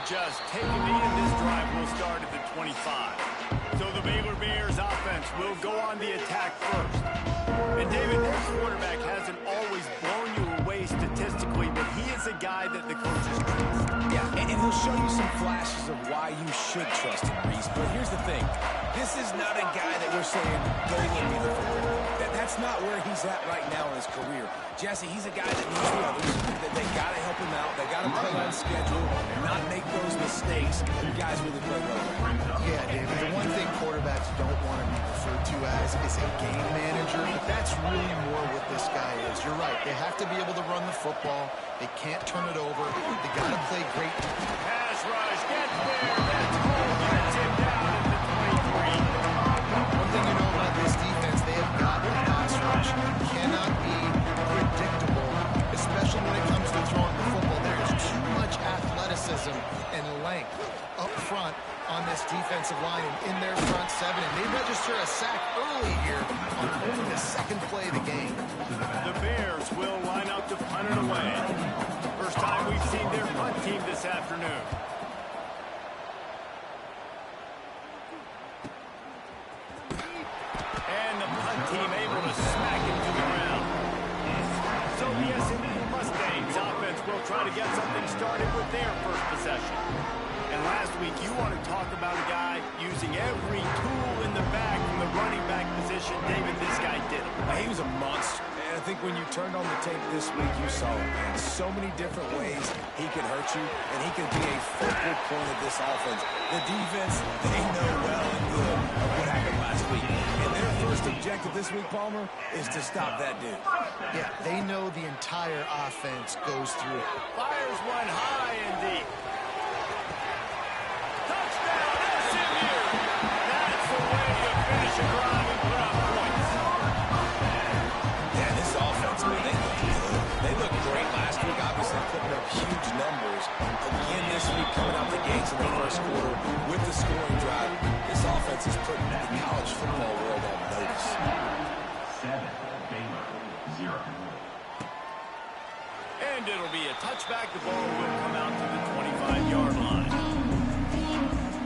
just take a knee, and this drive will start at the 25. So the Baylor Bears offense will go on the attack first. And David, their quarterback hasn't always blown you away statistically, but he is a guy that the coaches trust. Yeah, and he'll show you some flashes of why you should trust him, Reese. But here's the thing. This is not a guy that we're saying, go get me the football. That's not where he's at right now in his career. Jesse, he's a guy that needs the others. That they got to help him out. They got to play on schedule and not make those mistakes. You guys really play well. Yeah, David, the one thing quarterbacks don't want to be referred to as is a game manager, but that's really more what this guy is. You're right. They have to be able to run the football. They can't turn it over. They got to play great. Pass rush, get there. That's Cole gets him down at the 23. One thing you know about this defense, they have got a pass rush. Cannot be predictable, especially when it comes to throwing the football. There is too much athleticism and length up front on this defensive line and in their front seven. And they register a sack early here on only the second play of the game. The Bears will line up to punt it away. First time we've seen their punt team this afternoon. And the punt team able to smack him to the ground. So the SMU Mustangs offense will try to get something started with their first possession. And last week, you want to talk about a guy using every tool in the bag from the running back position. David, this guy did it. He was a monster. And I think when you turned on the tape this week, you saw it, man. So many different ways he can hurt you, and he can be a focal point of this offense. The defense, they know well and good of what happened last week. And their first objective this week, Palmer, is to stop that dude. Yeah, they know the entire offense goes through. Fires one high and deep. Touchdown, SMU! That's the way you finish a drive and put up points. Yeah, this offense, man, they look good. They looked great last week, obviously putting up huge numbers. Again this week, coming out the gates in the first quarter with the scoring drive. This offense is putting the college football world on notice. 7, Baylor, 0. And it'll be a touchback. The ball will come out to the 25-yard line.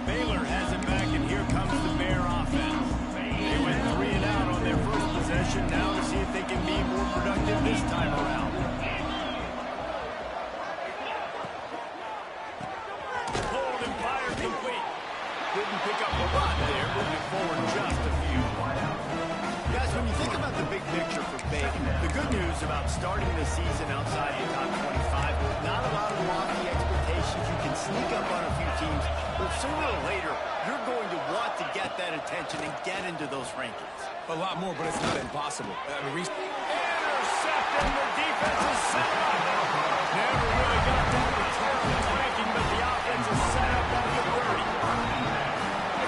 Baylor has it back, and here comes the Bear offense. They went 3 and out on their first possession. Now to see if they can be more productive this time around. Hold and fire complete. Didn't pick up a lot there, moving forward just a few. Guys, when you think about the big picture for Baylor, the good news about starting the season outside the top 25, not a lot of lofty expectations. You can sneak up on a few teams, but sooner or later, you're going to want to get that attention and get into those rankings. A lot more, but it's not impossible. Intercepted, the defense is set up. Never really got down to terrible ranking, but the offense is set up on the 30.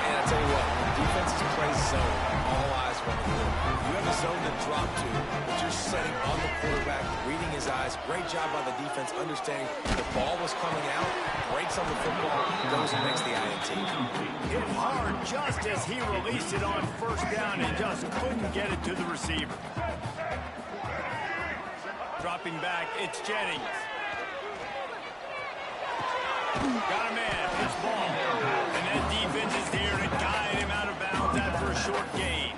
And I tell you what, defenses play zone. All eyes on the field. You have a zone to drop to, but you're setting on the quarterback, reading his eyes. Great job by the defense, understanding the ball was coming out, breaks on the football, goes and makes the INT. Hit hard just as he released it on first down and just couldn't get it to the receiver. Dropping back, it's Jennings. Got a man, his ball. And that defense is there to guide him out of bounds after a short gain.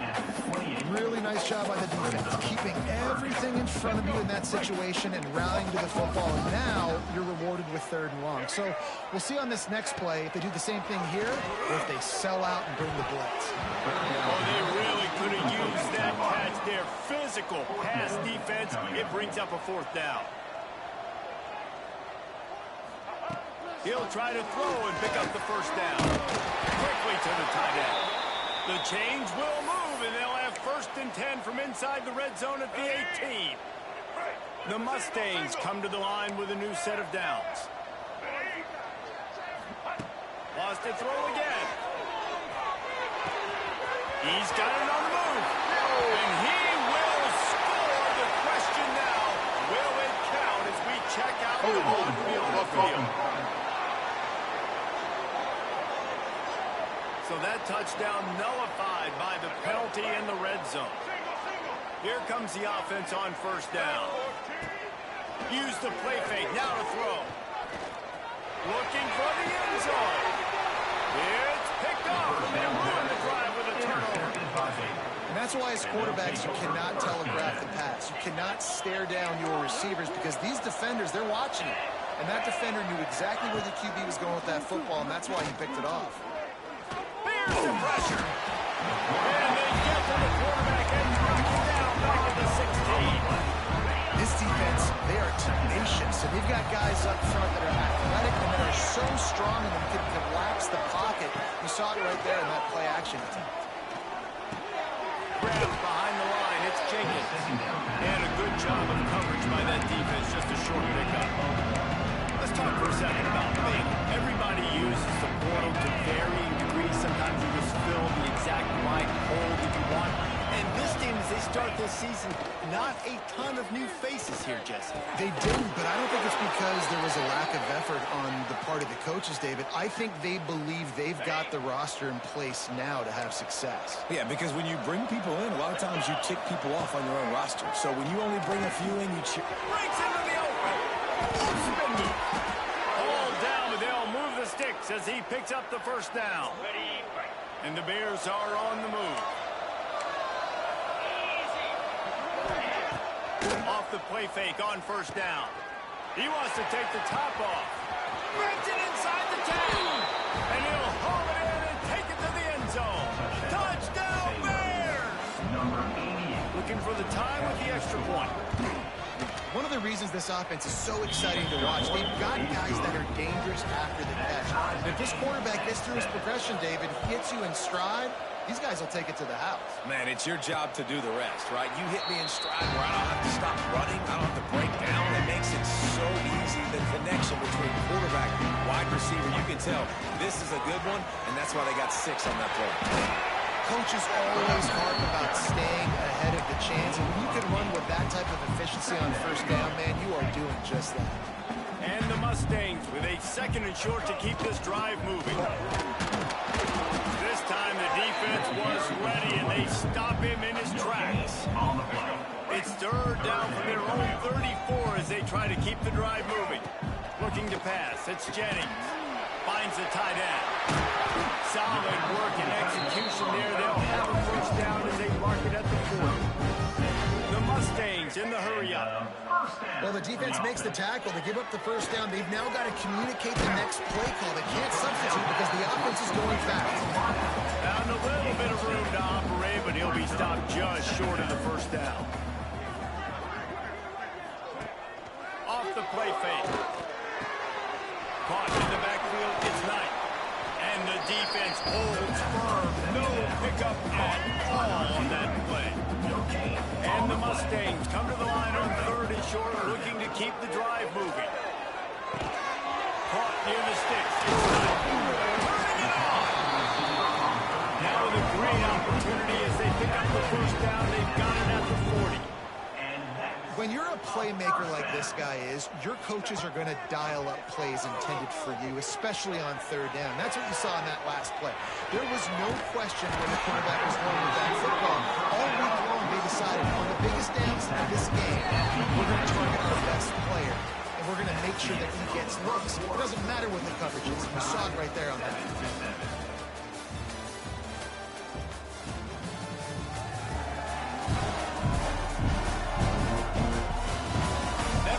Really nice job by the defense, keeping everything in front of you in that situation and rallying to the football. And now you're rewarded with 3rd and long. So we'll see on this next play if they do the same thing here or if they sell out and bring the blitz. Oh, they really could have used that catch there. Physical pass defense. It brings up a 4th down. He'll try to throw and pick up the first down. Quickly to the tight end. The chains will move, and they'll have 1st and 10 from inside the red zone at the 18. The Mustangs come to the line with a new set of downs. Lost to throw again. He's got it on the move. And he will score. The question now, will it count as we check out the on-field field? So that touchdown nullified by the penalty in the red zone. Here comes the offense on first down. Use the play fake, now to throw. Looking for the end zone. It's picked off, and they ruin the drive with a turnover. And that's why as quarterbacks, you cannot telegraph the pass. You cannot stare down your receivers because these defenders, they're watching it. And that defender knew exactly where the QB was going with that football, and that's why he picked it off. Here's the pressure. And they get to the quarterback and knock him down back at the 16. This defense, they are tenacious, and they've got guys up front that are athletic and that are so strong and that can collapse the pocket. You saw it right there in that play action attempt. Grabs behind the line. It's Jenkins. And a good job of coverage by that defense. Just a short pickup. Let's talk for a second about Baker. Everybody uses the portal to varying degrees. Sometimes you just fill the exact right hole that you want. And this team, as they start this season, not a ton of new faces here, Jesse. They didn't, but I don't think it's because there was a lack of effort on the part of the coaches, David. I think they believe they've got the roster in place now to have success. Yeah, because when you bring people in, a lot of times you tick people off on your own roster. So when you only bring a few in, you cheer. Breaks into the open. Spin move. All down, but they'll move the sticks as he picks up the first down. And the Bears are on the move. Off the play fake on first down. He wants to take the top off. Brings it inside the 10. And he'll haul it in and take it to the end zone. Touchdown, Bears! Looking for the tie with the extra point. One of the reasons this offense is so exciting to watch, they've got guys that are dangerous after the catch. And if this quarterback gets through his progression, David, hits you in stride, these guys will take it to the house. Man, it's your job to do the rest, right? You hit me in stride where I don't have to stop running. I don't have to break down. It makes it so easy, the connection between quarterback and wide receiver. You can tell this is a good one, and that's why they got 6 on that play. Coaches always harp about staying ahead of the chains, and when you can run with that type of efficiency on first down, man, you are doing just that. And the Mustangs with a second and short to keep this drive moving. This time the defense was ready, and they stop him in his tracks. It's third down from their own 34 as they try to keep the drive moving. Looking to pass. It's Jennings. Finds the tight end. Solid work and execution there. They'll have a first down as they mark it at the 40. The Mustangs in the hurry-up. Well, the defense makes the tackle. They give up the first down. They've now got to communicate the next play call. They can't substitute because the offense is going fast. Found a little bit of room to operate, but he'll be stopped just short of the first down. Off the play fake. Caught in the backfield, it's Knight. And the defense holds firm. No pickup at all on that play. And the Mustangs come to the line on third and short, looking to keep the drive moving. Caught near the sticks. It's Knight. Turning it on. Now with a great opportunity as they pick up the first down. They've got it at the 40. When you're a playmaker like this guy is, your coaches are going to dial up plays intended for you, especially on third down. That's what you saw in that last play. There was no question when the quarterback was going with that football. All week long, they decided on the biggest downs of this game, we're going to target our best player, and we're going to make sure that he gets looks. It doesn't matter what the coverage is. You saw it right there on that.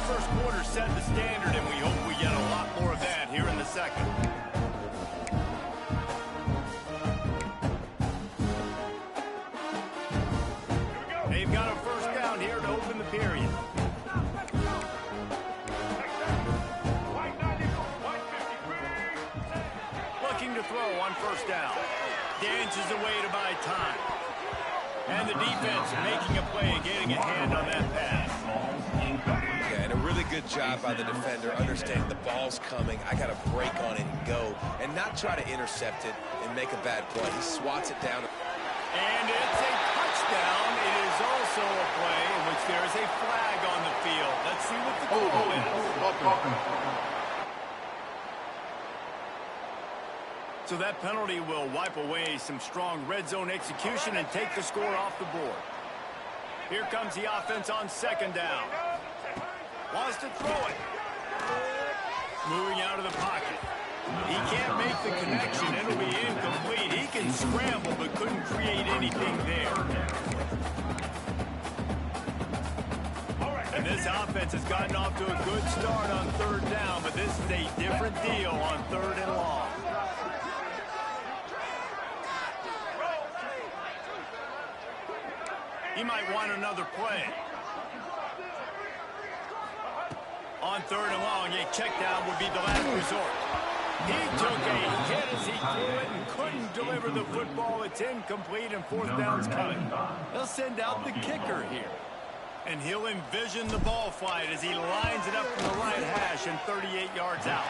First quarter set the standard, and we hope we get a lot more of that here in the second. They've got a first down here to open the period. Looking to throw on first down. Dances away to buy time. And the defense making a play, getting a hand on that pass. And a really good job by the defender, understanding the ball's coming. I got to break on it and go, and not try to intercept it and make a bad play. He swats it down. And it's a touchdown. It is also a play in which there is a flag on the field. Let's see what the call is. So that penalty will wipe away some strong red zone execution and take the score off the board. Here comes the offense on second down. Wants to throw it. Moving out of the pocket. He can't make the connection. It'll be incomplete. He can scramble, but couldn't create anything there. And this offense has gotten off to a good start on third down, but this is a different deal on third and long. He might want another play. On third and long, a check down would be the last resort. He took a hit as he threw it and couldn't deliver the football. It's incomplete and fourth down's coming. They'll send out the kicker here. And he'll envision the ball flight as he lines it up from the right hash and 38 yards out.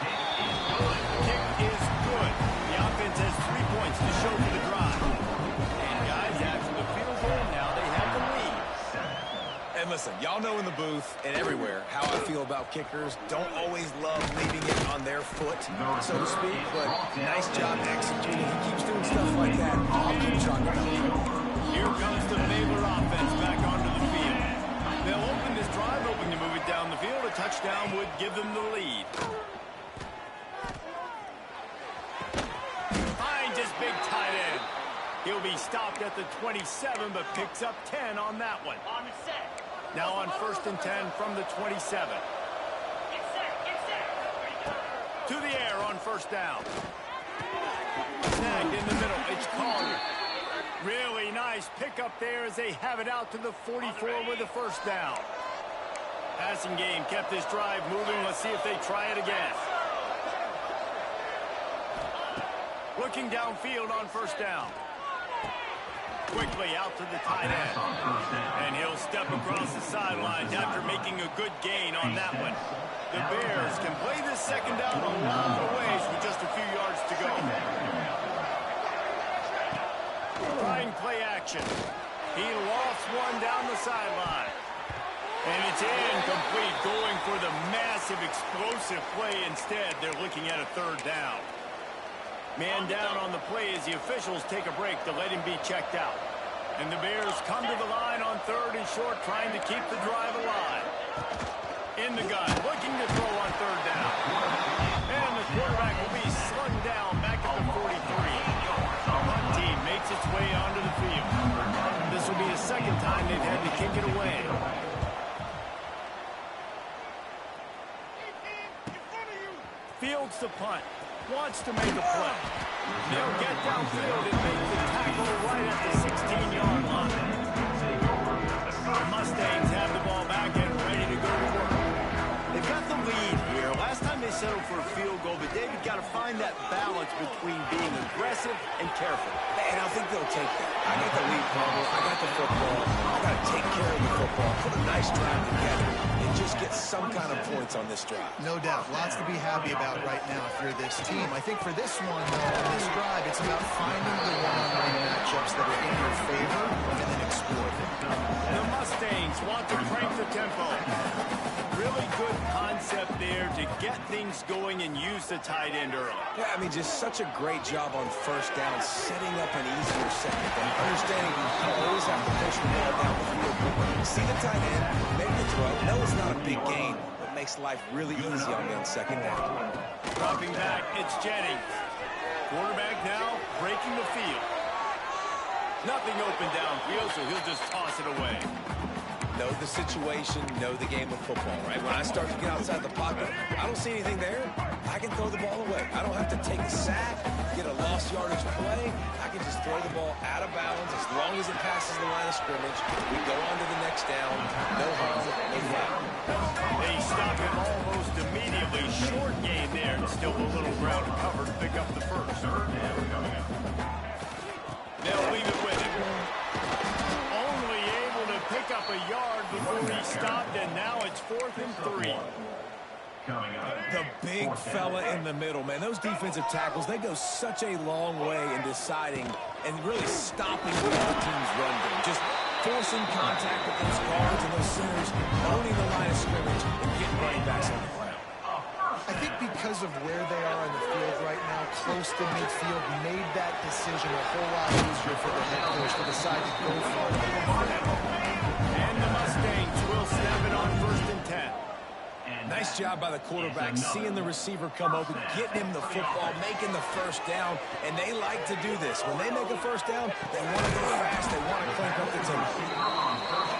Kick is good. The offense has 3 points to show for the drive. And guys, after the field goal, now they have the lead. And listen, y'all know in the booth and everywhere how I feel about kickers. Don't always love leaving it on their foot, so to speak, but nice job executing. He keeps doing stuff like that. I'll keep trying to help him. Here comes the Baylor offense back onto the field. They'll open this drive, hoping to move it down the field. A touchdown would give them the lead. Finds his big tight end. He'll be stopped at the 27, but picks up 10 on that one. Now on 1st and 10 from the 27. To the air on first down. Snagged in the middle. It's Collier. Really nice pickup there as they have it out to the 44 with the first down. Passing game kept this drive moving. Let's see if they try it again. Looking downfield on first down. Quickly out to the tight end. And he'll step across the sidelines after making a good gain on that one. The Bears can play this second down a lot of ways with just a few yards to go. Trying play action. He lost one down the sideline. And it's incomplete, going for the massive explosive play instead. They're looking at a third down. Man down on the play as the officials take a break to let him be checked out. And the Bears come to the line on third and short, trying to keep the drive alive. In the gun, looking to throw on third down. And the quarterback will be slung down back at the 43. The punt team makes its way onto the field. This will be the second time they've had to kick it away. Fields the punt. Wants to make a play. They'll get downfield and make the tackle right at the 16-yard line. The Mustangs have the ball back and ready to go to work. They've got the lead here. Last time they settled for a field goal, but David got to find that balance between being aggressive and careful. And I think they'll take that. I got the lead cover. I got the football. I got to take care of the football. Put a nice drive together and just get some kind of points on this drive. No doubt. Lots to be happy about right now if you're this team. I think for this one, though, on this drive, it's about finding the one-on-one matchups that are in your favor and then exploit them. The Mustangs want to crank the tempo. Really good concept there to get things going and use the tight end early. Yeah, I mean, just such a great job on first down, setting up an easier second. And understanding you always have to push the ball down the field. See the tight end, make the throw. No, it's not a big gain, but makes life really easy on me on second down. Dropping back, it's Jennings. Quarterback now breaking the field. Nothing open downfield, so he'll just toss it away. Know the situation, know the game of football, right? When I start to get outside the pocket, I don't see anything there, I can throw the ball away. I don't have to take a sack, get a lost yardage play. I can just throw the ball out of bounds as long as it passes the line of scrimmage. We go on to the next down, no harm, no foul. They stop him almost immediately. Short gain there, and still a little ground to cover to pick up the first. They'll leave it with him. Only able to pick up a yard before he stopped, and now it's 4th and 3. The big fella in the middle, man. Those defensive tackles, they go such a long way in deciding and really stopping the other team's run game. Just forcing contact with those guards and those centers, owning the line of scrimmage, and getting running backs on the ground. I think because of where they are in the field right now, close to midfield, made that decision a whole lot easier for the head coach to decide to go for it. And the Mustangs will snap it on 1st and 10. Nice Nice job by the quarterback, seeing the receiver come open, getting him the football, making the first down, and they like to do this. When they make a first down, they want to go fast, they want to crank up the tempo.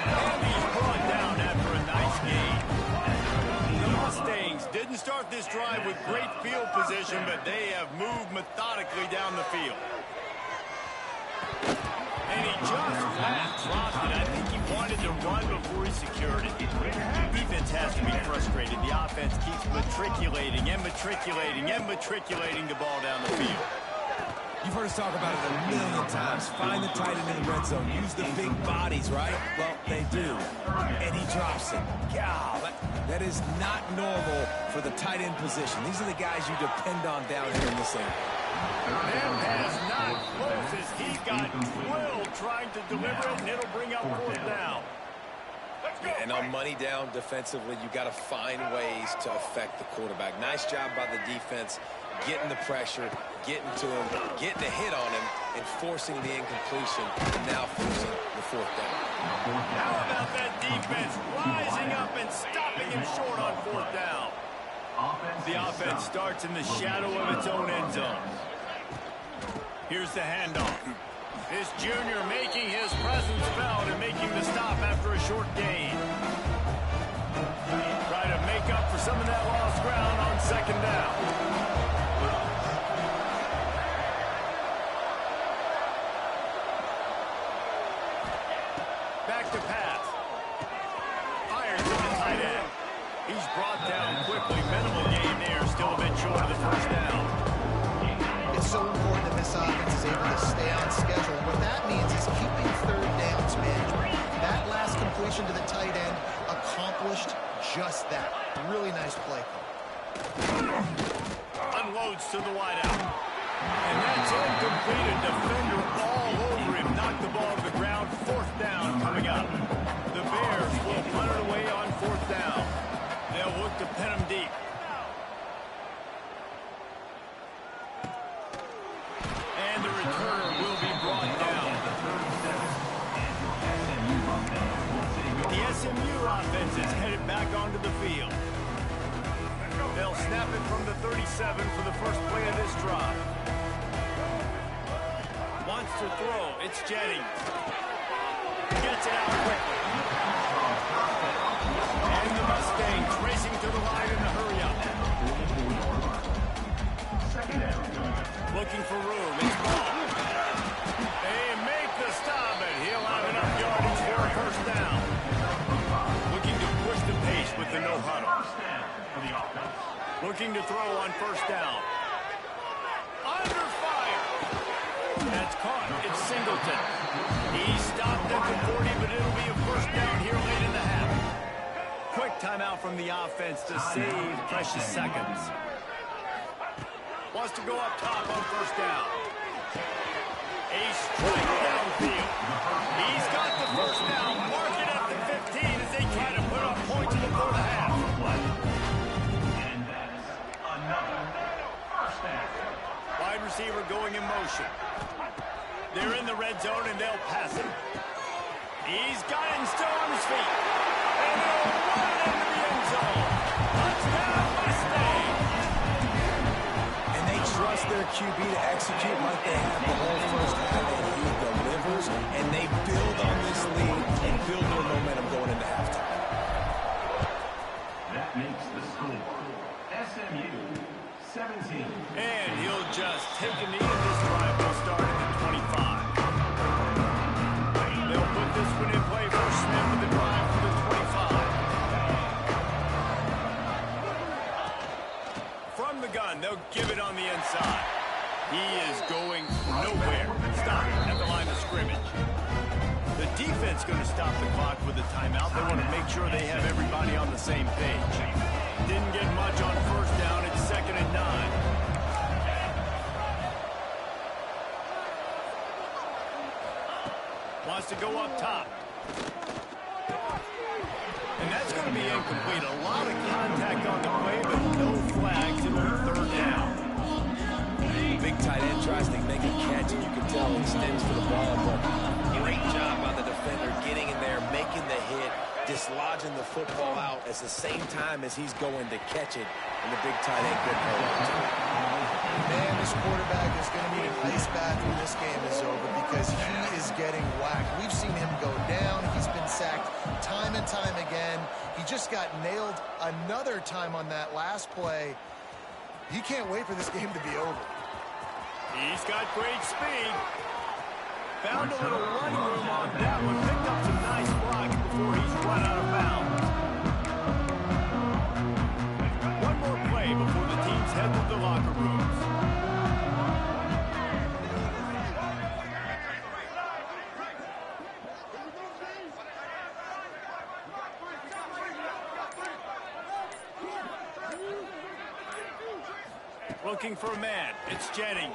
And he's brought down after a nice gain. The Mustangs didn't start this drive with great field position, but they have moved methodically down the field. And he just flat dropped it. I think he wanted to run before he secured it. Defense has to be frustrated. The offense keeps matriculating and matriculating and matriculating the ball down the field. You've heard us talk about it a million times. Find the tight end in the red zone. Use the big bodies, right? Well, they do. And he drops it. God, that is not normal for the tight end position. These are the guys you depend on down here in this area. And pass not close as he got drilled trying to deliver it, and it'll bring up fourth down. And on money down defensively, you got to find ways to affect the quarterback. Nice job by the defense, getting the pressure, getting to him, getting a hit on him, and forcing the incompletion, and now forcing the fourth down. How about that defense rising up and stopping him short on fourth down? The offense starts in the shadow of its own end zone. Here's the handoff. This junior making his presence felt and making the stop after a short gain. Try to make up for some of that lost ground on second down. Back to pass. Fires to the tight end. He's brought down quickly. Minimal gain there. Still a bit short of the first down. It's so important that this offense is able to stay on schedule. What that means is keeping third downs management. That last completion to the tight end accomplished just that. Really nice play call. Unloads to the wideout. And that's incomplete. A defender all over him. Knocked the ball to the ground. Fourth down coming up. The Bears will punt it away on fourth down. They'll look to pin him deep. And the returner will be brought down. The SMU offense is headed back onto the field. They'll snap it from the 37 for the first play of this drive. Wants to throw. It's Jennings. Gets it out quickly. And the Mustangs racing to the line in a hurry up. Looking for room. It's ball. They make the stop, and he'll have enough yardage for a first down. Looking to push the pace with the no huddle. Looking to throw on first down. Under fire. That's caught. It's Singleton. He stopped at the 40, but it'll be a first down here late in the half. Quick timeout from the offense to save precious seconds. Wants to go up top on first down. A strike downfield. He's got the first down. Mark it at the 15 as they try to put up points before the half. And that's another first down. Wide receiver going in motion. They're in the red zone and they'll pass it. He's got it and still on his feet. And they'll run it into the end zone. Touchdown, Mustang. And they trust their QB to execute like they have the whole first half. And he delivers, and they build on this lead and build their momentum going into halftime. That makes the score SMU 17. And he'll just take a knee and this drive will start at the 25. They'll put this one in play for Smith with the drive to the 25. From the gun, they'll give it on the inside. He is going nowhere. Stop at the line of scrimmage. The defense going to stop the clock with a timeout. They want to make sure they have everybody on the same page. Didn't get much on first down. It's 2nd and 9. Wants to go up top. And that's going to be incomplete. A lot of contact on the play, but no flags. It'll be third down. Big tight end tries to make a catch, and you can tell he extends for the ball, but great job by the defender getting in there, making the hit, dislodging the football out at the same time as he's going to catch it, and the big tight end couldn't hold on to it. Man, this quarterback is going to need an ice bath when this game is over because he is getting whacked. We've seen him go down. He's been sacked time and time again. He just got nailed another time on that last play. He can't wait for this game to be over. He's got great speed. Found a little running room on that one. Picked up some nice blocking before he's run out of bounds. One more play before the teams head to the locker rooms. Looking for a man. It's Jennings.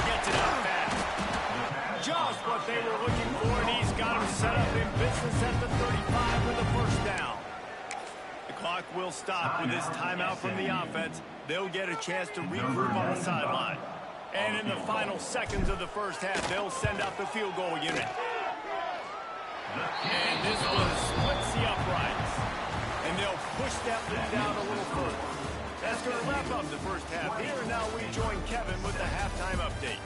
Gets it out fast. Just what they were looking for, and he's got him set up in business at the 35 with a first down. The clock will stop with this timeout from the offense. They'll get a chance to regroup on the sideline. And in the final seconds of the first half, they'll send out the field goal unit. And this one splits the uprights. And they'll push that lead down a little further. That's going to wrap up the first half here, and now we join Kevin with the halftime update.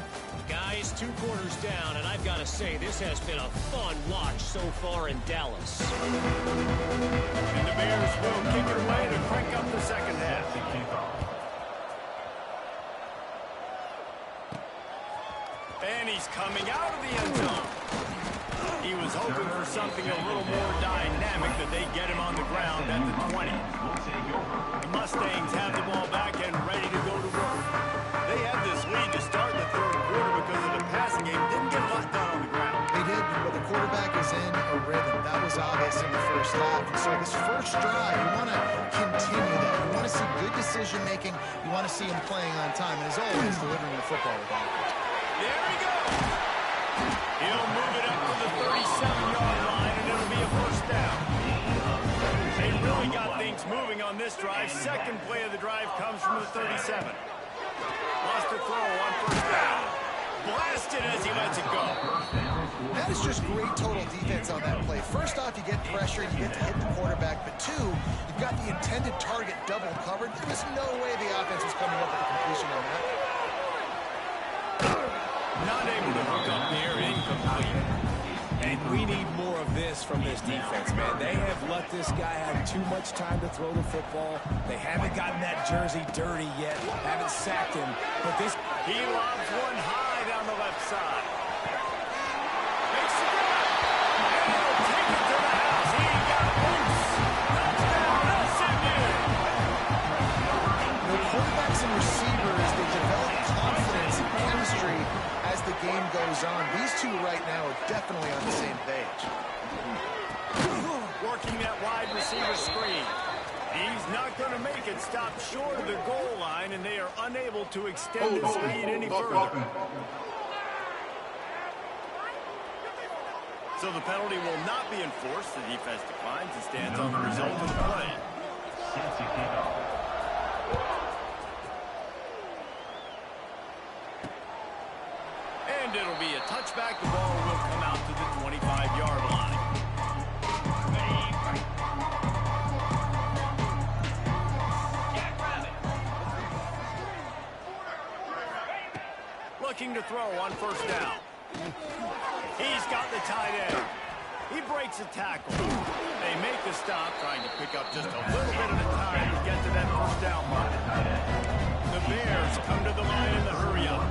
Guys, 2 quarters down, and I've got to say, this has been a fun watch so far in Dallas. And the Bears will kick it away to crank up the second half. And he's coming out of the end zone. He was hoping for something a little more dynamic, that they get him on the ground at the 20. The Mustangs have the ball back and ready to go to work. They had this lead to start the third quarter because of the passing game. Didn't get a lot done on the ground. They did, but the quarterback is in a rhythm. That was obvious in the first half. And so this first drive, you want to continue that. You want to see good decision-making. You want to see him playing on time. And as always, delivering the football with accuracy. There he goes. He'll move it up to the 37-yard line, and it'll be a first down. They really got things moving on this drive. Second play of the drive comes from the 37. Lost a throw on first down. Blasted as he lets it go. That is just great total defense on that play. First off, you get pressure, you get to hit the quarterback. But two, you've got the intended target double covered. There was no way the offense was coming up with a completion on that. Not able to hook up there, incomplete. And we need more of this from this defense, man. They have let this guy have too much time to throw the football. They haven't gotten that jersey dirty yet. Haven't sacked him. But this... He lobs one high down the left side. Makes the grab. And he'll take it to the house. He got loose. Touchdown, SMU. The quarterbacks and receivers, they develop confidence and chemistry as the game goes on. These two right now are definitely on the same page. Working that wide receiver screen. He's not going to make it. Stop short of the goal line, and they are unable to extend this lead any further. So the penalty will not be enforced. The defense declines and stands on the result of the play. And it'll be a touchback. The ball will come out to the 25-yard line. Looking to throw on first down. He's got the tight end. He breaks a tackle. They make the stop, trying to pick up just a little bit at a time to get to that first down line. The Bears come to the line in the hurry-up.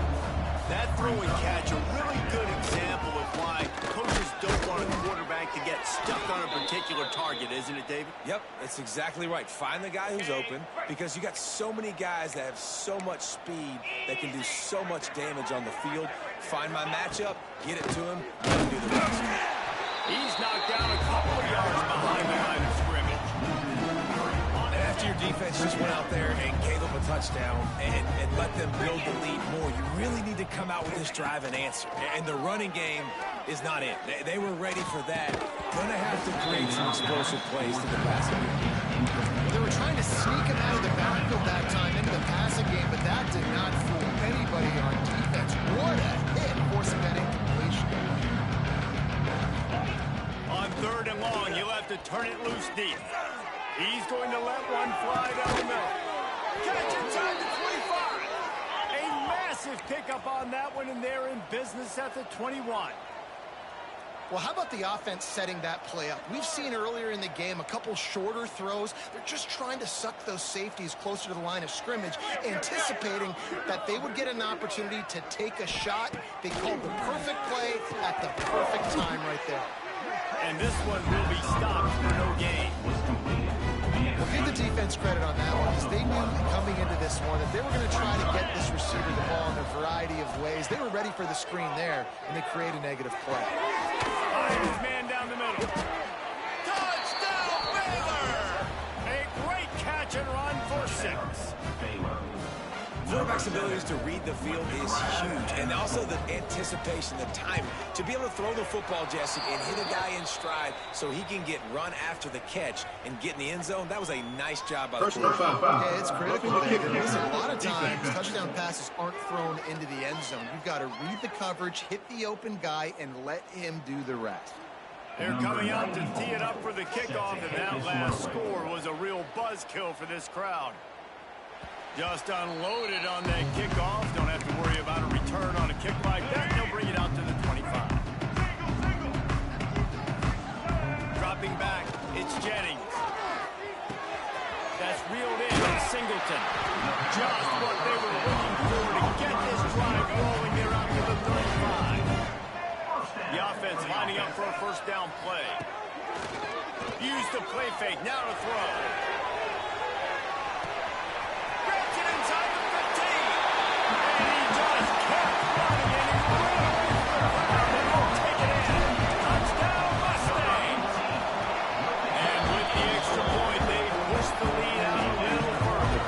That throw and catch, a really good example of why coaches don't want a quarterback to get stuck on a particular target, isn't it, David? Yep, that's exactly right. Find the guy who's open, because you got so many guys that have so much speed that can do so much damage on the field. Find my matchup, get it to him, let him do the rest. He's knocked down a couple of yards behind the line of scrimmage. And after your defense just went out there and gave up a touchdown and let them build the lead more, you really need to come out with this drive and answer. And the running game is not it. They were ready for that. Gonna have to create some explosive plays to the passing game. They were trying to sneak him out of the backfield that time into the passing game, but that did not fool anybody on defense. What a hit, forcing that incompletion. On 3rd and long. He'll have to turn it loose deep. He's going to let one fly down the middle. Catch inside the 25. A massive pickup on that one, and they're in business at the 21. Well, how about the offense setting that play up? We've seen earlier in the game a couple shorter throws. They're just trying to suck those safeties closer to the line of scrimmage, anticipating that they would get an opportunity to take a shot. They called the perfect play at the perfect time right there. And this one will be stopped for no gain. Well, give the defense credit on that one, because they knew coming into this one that they were going to try to get this receiver the ball in a variety of ways. They were ready for the screen there, and they create a negative play. His man down the middle. Touchdown, Baylor! A great catch and run for 6. Quarterback's abilities to read the field is huge, and also the anticipation, the timing. To be able to throw the football, Jesse, and hit a guy in stride so he can get run after the catch and get in the end zone, that was a nice job by the quarterback. Yeah, it's critical. Listen, a lot of times, touchdown passes aren't thrown into the end zone. You've got to read the coverage, hit the open guy, and let him do the rest. They're coming out to tee it up for the kickoff, and that last score was a real buzzkill for this crowd. Just unloaded on that kickoff. Don't have to worry about a return on a kick like that. They'll bring it out to the 25. Dropping back, it's Jennings. That's reeled in by Singleton. Just what they were looking for to get this drive rolling. They're out to the 35. The offense lining up for a first down play. Use the play fake, now to throw. Inside the 15. And he just kept running, and he they won't take it in. Touchdown, Mustangs. And with the extra point, they push the lead out a little further.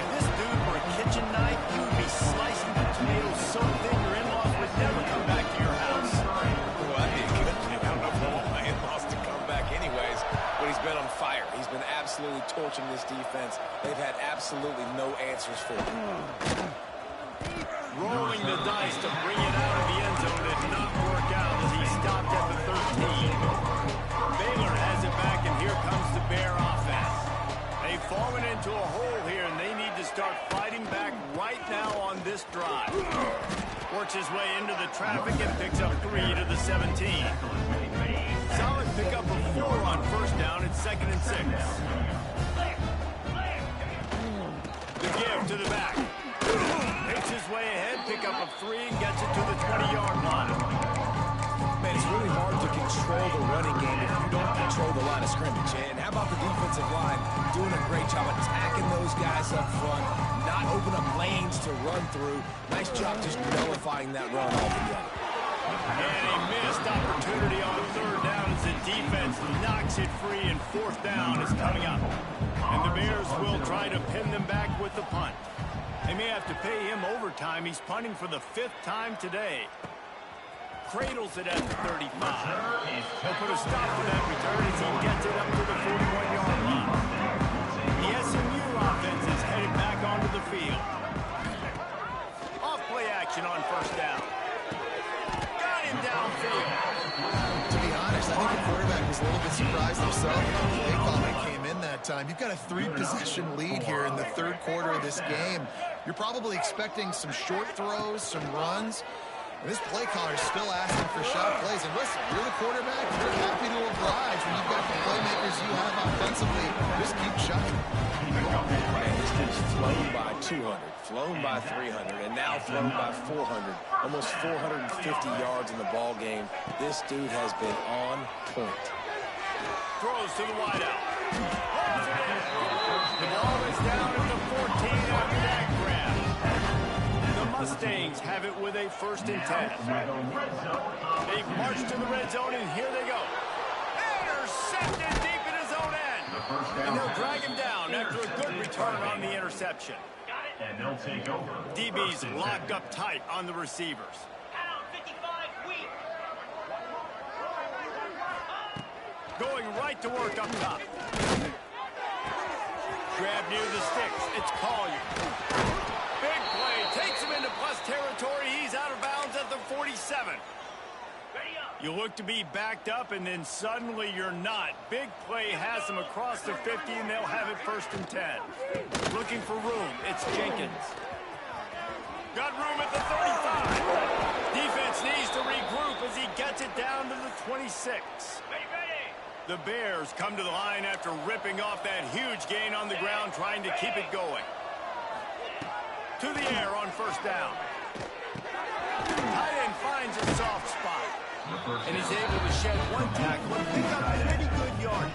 If this dude were a kitchen knife, he would be slicing the tomatoes so thin your in-laws would never come back to your house. Well, that'd be a good thing. I don't know if I want my in-laws to come back anyways, but he's been on fire. He's been absolutely torching this defense. They've had absolutely no answers for him. Rolling the dice to bring it out of the end zone did not work out as he stopped at the 13. Baylor has it back, and here comes the Bear offense. They've fallen into a hole here, and they need to start fighting back right now on this drive. Works his way into the traffic and picks up 3 to the 17. Solid pickup of 4 on first down. It's 2nd and 6. The give to the back. Makes his way ahead, pick up of 3, and gets it to the 20-yard line. Man, it's really hard to control the running game if you don't control the line of scrimmage. And how about the defensive line doing a great job attacking those guys up front, not open up lanes to run through. Nice job just nullifying that run altogether. And a missed opportunity on 3rd down as the defense knocks it free, and 4th down is coming up. And the Bears will try to pin them back with the punt. They may have to pay him overtime. He's punting for the 5th time today. Cradles it at the 35. He'll put a stop to that return as he gets it up to the 41-yard line. The SMU offense is headed back onto the field. Off play action on 1st down. Got him downfield. To be honest, I think the quarterback was a little bit surprised himself when the play call that came in that time. You've got a 3-possession lead here in the 3rd quarter of this game. You're probably expecting some short throws, some runs. And this play caller is still asking for shot plays. And listen, you're the quarterback. You're happy to oblige when you've got the playmakers you have offensively. Just keep chucking. Man, this dude's flown by 200, flown by 300, and now flown by 400. Almost 450 yards in the ball game. This dude has been on point. Throws to the wideout. The ball is down at the 14 after that grab. The Mustangs have it with a 1st and 10. They march to the red zone, and here they go. Intercepted deep in his own end. And they'll drag him down after a good return on the interception. And they'll take over. DB's locked up tight on the receivers. Going right to work up top. Grab near the sticks. It's Collier. Big play. Takes him into plus territory. He's out of bounds at the 47. You look to be backed up, and then suddenly you're not. Big play has them across the 50, and they'll have it 1st and 10. Looking for room. It's Jenkins. Got room at the 35. Defense needs to regroup as he gets it down to the 26. The Bears come to the line after ripping off that huge gain on the ground, trying to keep it going. To the air on 1st down. Tight end finds a soft spot. And he's able to shed one tackle and pick up a pretty good yard.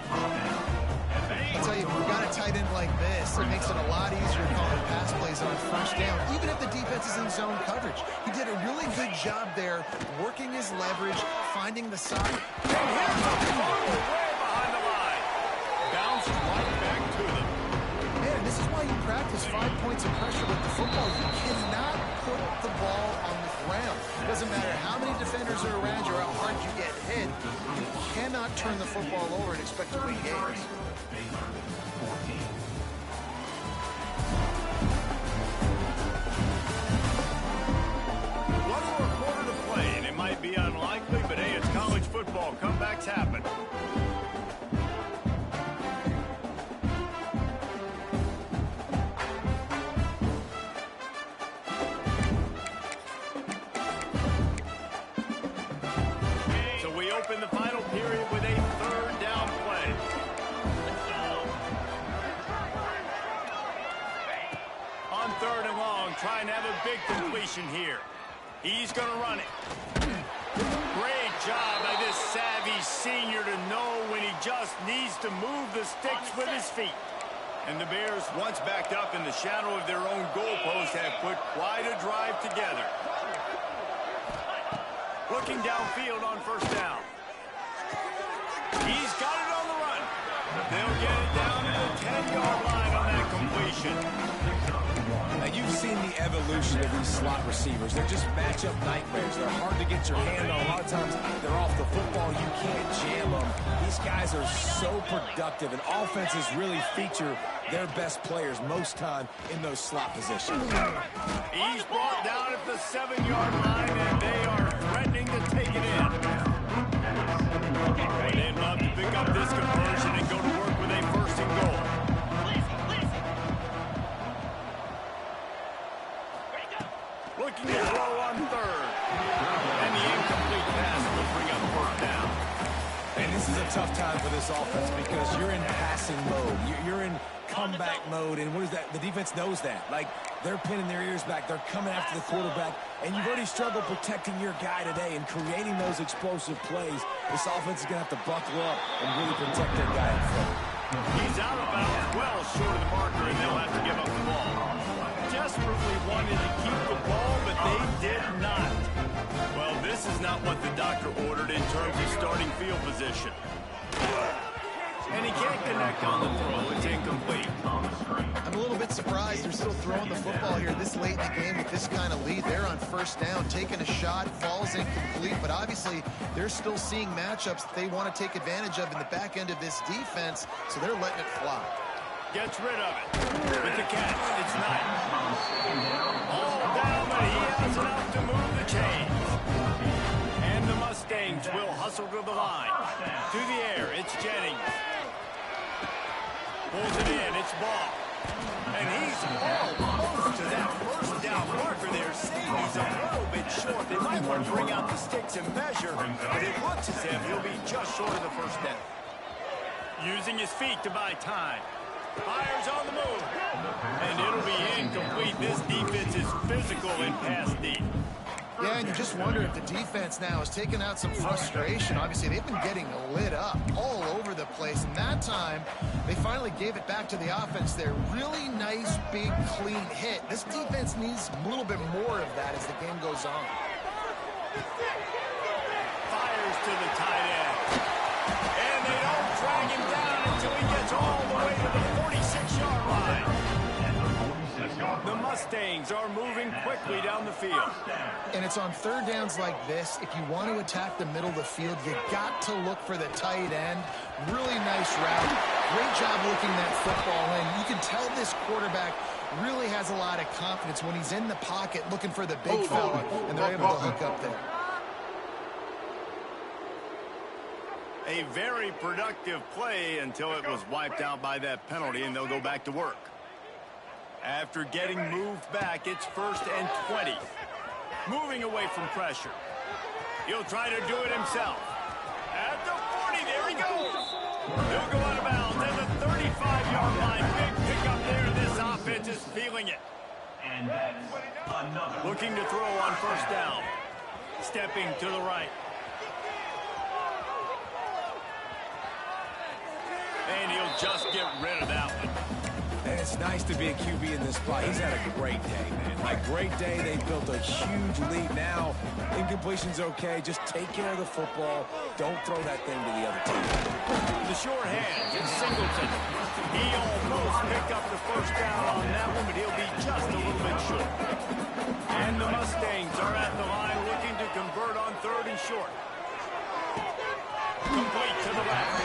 I'll tell you, we've got a tight end like this. It makes it a lot easier calling pass plays on 1st down, even if the defense is in zone coverage. He did a really good job there, working his leverage, finding the side. And here's a fumble way behind the line. Bounced right back to them. Man, this is why you practice 5 points of pressure with the football. You cannot put the ball on the ground. It doesn't matter how many defenders are around you or how hard you get hit. You cannot turn the football over and expect to win games. One more quarter to play, and it might be unlikely, but hey, it's college football. Comebacks happen. Open the final period with a 3rd down play. On 3rd and long, trying to have a big completion here. He's going to run it. Great job by this savvy senior to know when he just needs to move the sticks with his feet. And the Bears, once backed up in the shadow of their own goalpost, have put quite a drive together. Looking downfield on 1st down. He's got it on the run. They'll get it down to the 10-yard line on that completion. Now, you've seen the evolution of these slot receivers. They're just matchup nightmares. They're hard to get your hand on. A lot of times, they're off the football. You can't jam them. These guys are so productive, and offenses really feature their best players most time in those slot positions. He's brought down at the 7-yard line, and they are threatening to take it in. They'd love to pick up this conversion and go to work with a 1st and goal. Looking to throw on 3rd. And the incomplete pass will bring up 4th down. And this is a tough time for this offense because you're in passing mode. You're in comeback mode, and what is that? The defense knows that. Like, they're pinning their ears back. They're coming after the quarterback, and you've already struggled protecting your guy today and creating those explosive plays. This offense is going to have to buckle up and really protect their guy in front. He's out of bounds, well short of the marker, and they'll have to give up the ball. Desperately wanted to keep the ball, but they did not. Well, this is not what the doctor ordered in terms of starting field position. And he can't connect on the throw. It's incomplete. I'm a little bit surprised they're still throwing the football here this late in the game with this kind of lead. They're on 1st down, taking a shot, falls incomplete, but obviously they're still seeing matchups that they want to take advantage of in the back end of this defense, so they're letting it fly. Gets rid of it. With the catch, it's not. All down, but he has enough to move the chains. And the Mustangs will hustle to the line. To the air, it's Jennings. Pulls it in, it's Ball. And he's almost to that 1st down marker there. Safety's a little bit short. They might want to bring out the sticks and measure, but it looks as if he'll be just short of the 1st down. Using his feet to buy time. Fires on the move. And it'll be incomplete. This defense is physical and pass deep. Yeah, and you just wonder if the defense now is taking out some frustration. Obviously, they've been getting lit up all over the place. And that time, they finally gave it back to the offense there. Really nice, big, clean hit. This defense needs a little bit more of that as the game goes on. Fires to the tight end. And they don't drag him down until he gets all the way to the 46-yard line. The Mustangs are moving quickly down the field. And it's on 3rd downs like this. If you want to attack the middle of the field, you got to look for the tight end. Really nice route. Great job looking that football in. You can tell this quarterback really has a lot of confidence when he's in the pocket looking for the big fella, and they're able to hook up there. A very productive play until it was wiped out by that penalty, and they'll go back to work. After getting moved back, it's 1st and 20. Moving away from pressure. He'll try to do it himself. At the 40, there he goes. He'll go out of bounds at the 35-yard line. Big pickup there. This offense is feeling it. And that's another. Looking to throw on 1st down. Stepping to the right. And he'll just get rid of that one. And it's nice to be a QB in this spot. He's had a great day, man. Like, great day. They built a huge lead. Now, incompletion's okay. Just take care of the football. Don't throw that thing to the other team. The short hand is Singleton. He almost picked up the 1st down on that one, but he'll be just a little bit short. And the Mustangs are at the line looking to convert on 3rd and short. Complete to the left.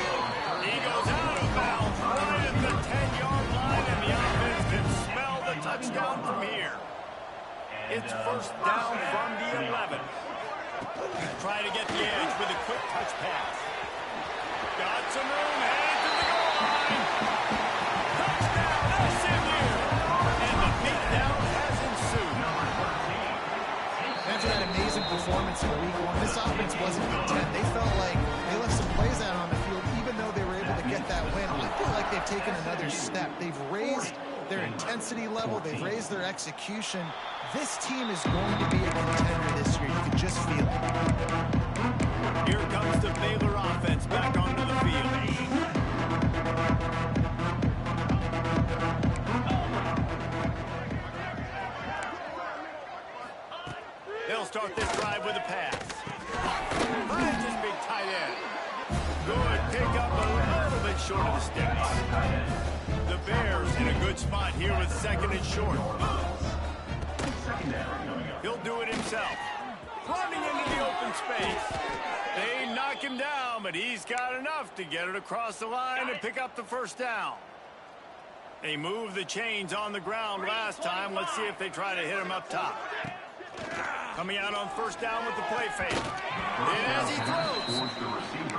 He goes out of bounds right at the 10-yard line, and the offense can smell the touchdown from here. It's 1st down from the 11. Try to get the edge with a quick touch pass. Got some room, headed to the goal line. Touchdown, SMU. And the beatdown has ensued. After that amazing performance in week 1, this offense wasn't content. They felt like they left some plays out on the field, even though they were able to get that win. I feel like they've taken another step. They've raised their intensity level. They've raised their execution. This team is going to be a contender this year. You can just feel it. Here comes the Baylor offense back onto the field. They'll start this drive with a pass. Finds his big tight end. Good pick up a little bit short of the sticks. The Bears in a good spot here with 2nd and short. He'll do it himself. Running into the open space. They knock him down, but he's got enough to get it across the line and pick up the 1st down. They moved the chains on the ground last time. Let's see if they try to hit him up top. Coming out on 1st down with the play fake. And as he throws.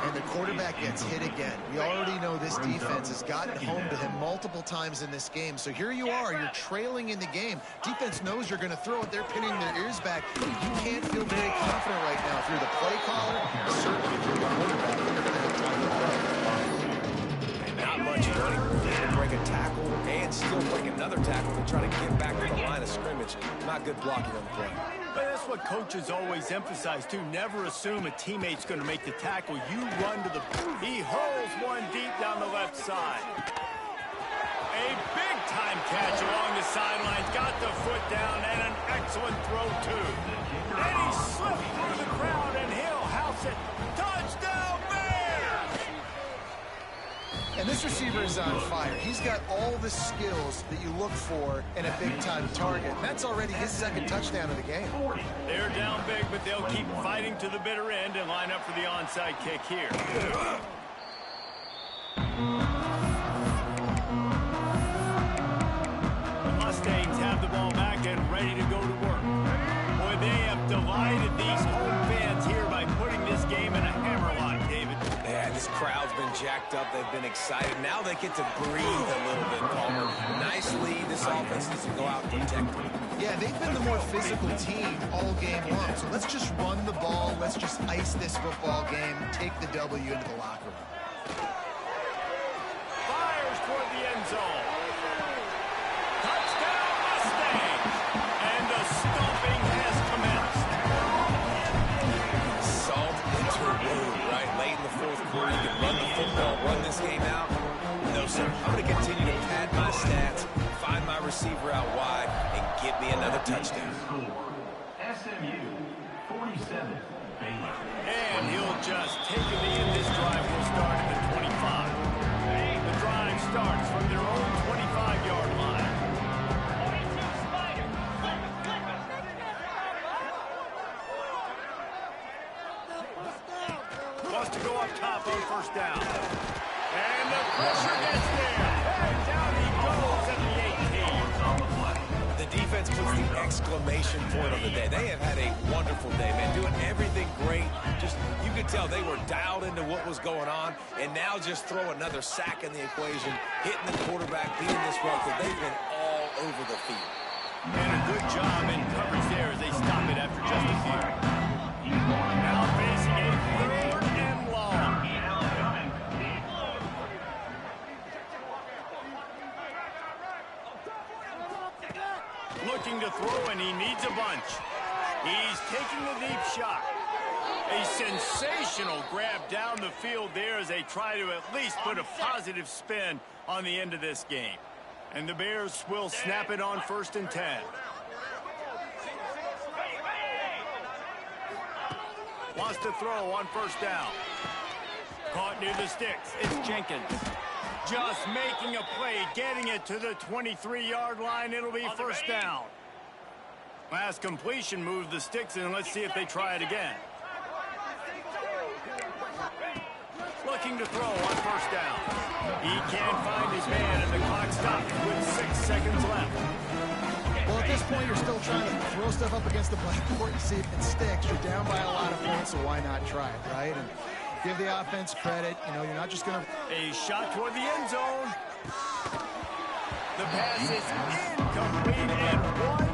And the quarterback gets hit again. We already know this defense has gotten home to him multiple times in this game. So here you are. You're trailing in the game. Defense knows you're going to throw it. They're pinning their ears back. You can't feel very confident right now. If you're the play caller, certainly if you're the quarterback, you're going to have time to throw. And not much running room to break a tackle and still break another tackle to try to get back to the line of scrimmage. Not good blocking on the play. But that's what coaches always emphasize, too. Never assume a teammate's going to make the tackle. You run to the... He hurls one deep down the left side. A big-time catch along the sidelines. Got the foot down and an excellent throw, too. And he slipped through the crowd, and he'll house it. Touchdown, Bears! And this receiver is on fire. He's got all the skills that you look for in a big-time target. And that's already his 2nd touchdown of the game. They're down big, but they'll keep fighting to the bitter end and line up for the onside kick here. The Mustangs have the ball back and ready to go to work. Boy, they have delighted these home fans here by putting this game in a hammerlock, David. Yeah, this crowd's been jacked up. They've been excited. Now they get to breathe a little bit, Palmer. Nice lead. This offense needs to go out and protect it. Yeah, they've been the more physical team all game long. So let's just run the ball. Let's just ice this football game. Take the W into the locker room. Fires toward the end zone. Touchdown, Mustangs! And the stomping has commenced. Salt into a wound, right? Late in the 4th quarter, you can run the football, run this game out. No, sir. I'm going to continue to pad my stats, find my receiver out wide, and get me another touchdown. SMU 47, Baylor. And he'll just take it in. This drive will start at the 25. The drive starts from their own 25-yard line. Wants to go up top on 1st down. And the pressure gets there. And down he goes at the 18. The defense puts the exclamation point on the day. They have had a wonderful day, man, doing everything great. Just, you could tell they were dialed into what was going on, and now just throw another sack in the equation, hitting the quarterback, beating this record. They've been all over the field. And a good job in coverage there as they stop it after just a few. Now facing a 3rd and long. Looking to throw, and he needs a bunch. He's taking a deep shot. A sensational grab down the field there as they try to at least put a positive spin on the end of this game. And the Bears will snap it on 1st and 10. Wants to throw on 1st down. Caught near the sticks. It's Jenkins. Just making a play, getting it to the 23-yard line. It'll be 1st down. Last completion moved the sticks, and let's see if they try it again. Looking to throw on 1st down. He can't find his man, and the clock stops with 6 seconds left. Well, at this point, you're still trying to throw stuff up against the blackboard and see if it sticks. You're down by a lot of points, so why not try it, right? And give the offense credit. You know, you're not just going to... A shot toward the end zone. The pass is incomplete, and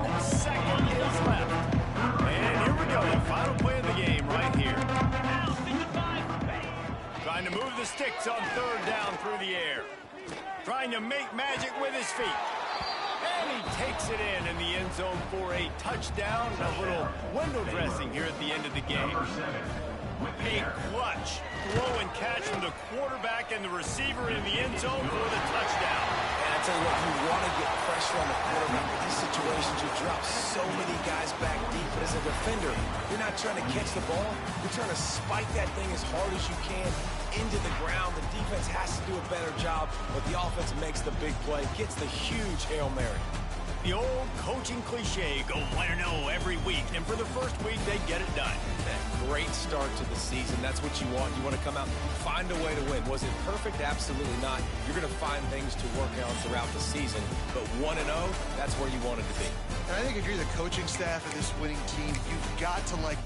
1 second is left. And here we go, the final play of the game right here. Trying to move the sticks on 3rd down through the air. Trying to make magic with his feet. And he takes it in the end zone for a touchdown. A little window dressing here at the end of the game. A clutch throw and catch from the quarterback and the receiver in the end zone for the touchdown. And I tell you what, you want to get pressure on the quarterback. In these situations, you drop so many guys back deep. But as a defender, you're not trying to catch the ball. You're trying to spike that thing as hard as you can into the ground. The defense has to do a better job, but the offense makes the big play, gets the huge Hail Mary. The old coaching cliche, go 1-0 every week, and for the first week, they get it done. That great start to the season, that's what you want. You want to come out, find a way to win. Was it perfect? Absolutely not. You're going to find things to work on throughout the season, but 1-0, that's where you want it to be. And I think if you're the coaching staff of this winning team, you've got to, like,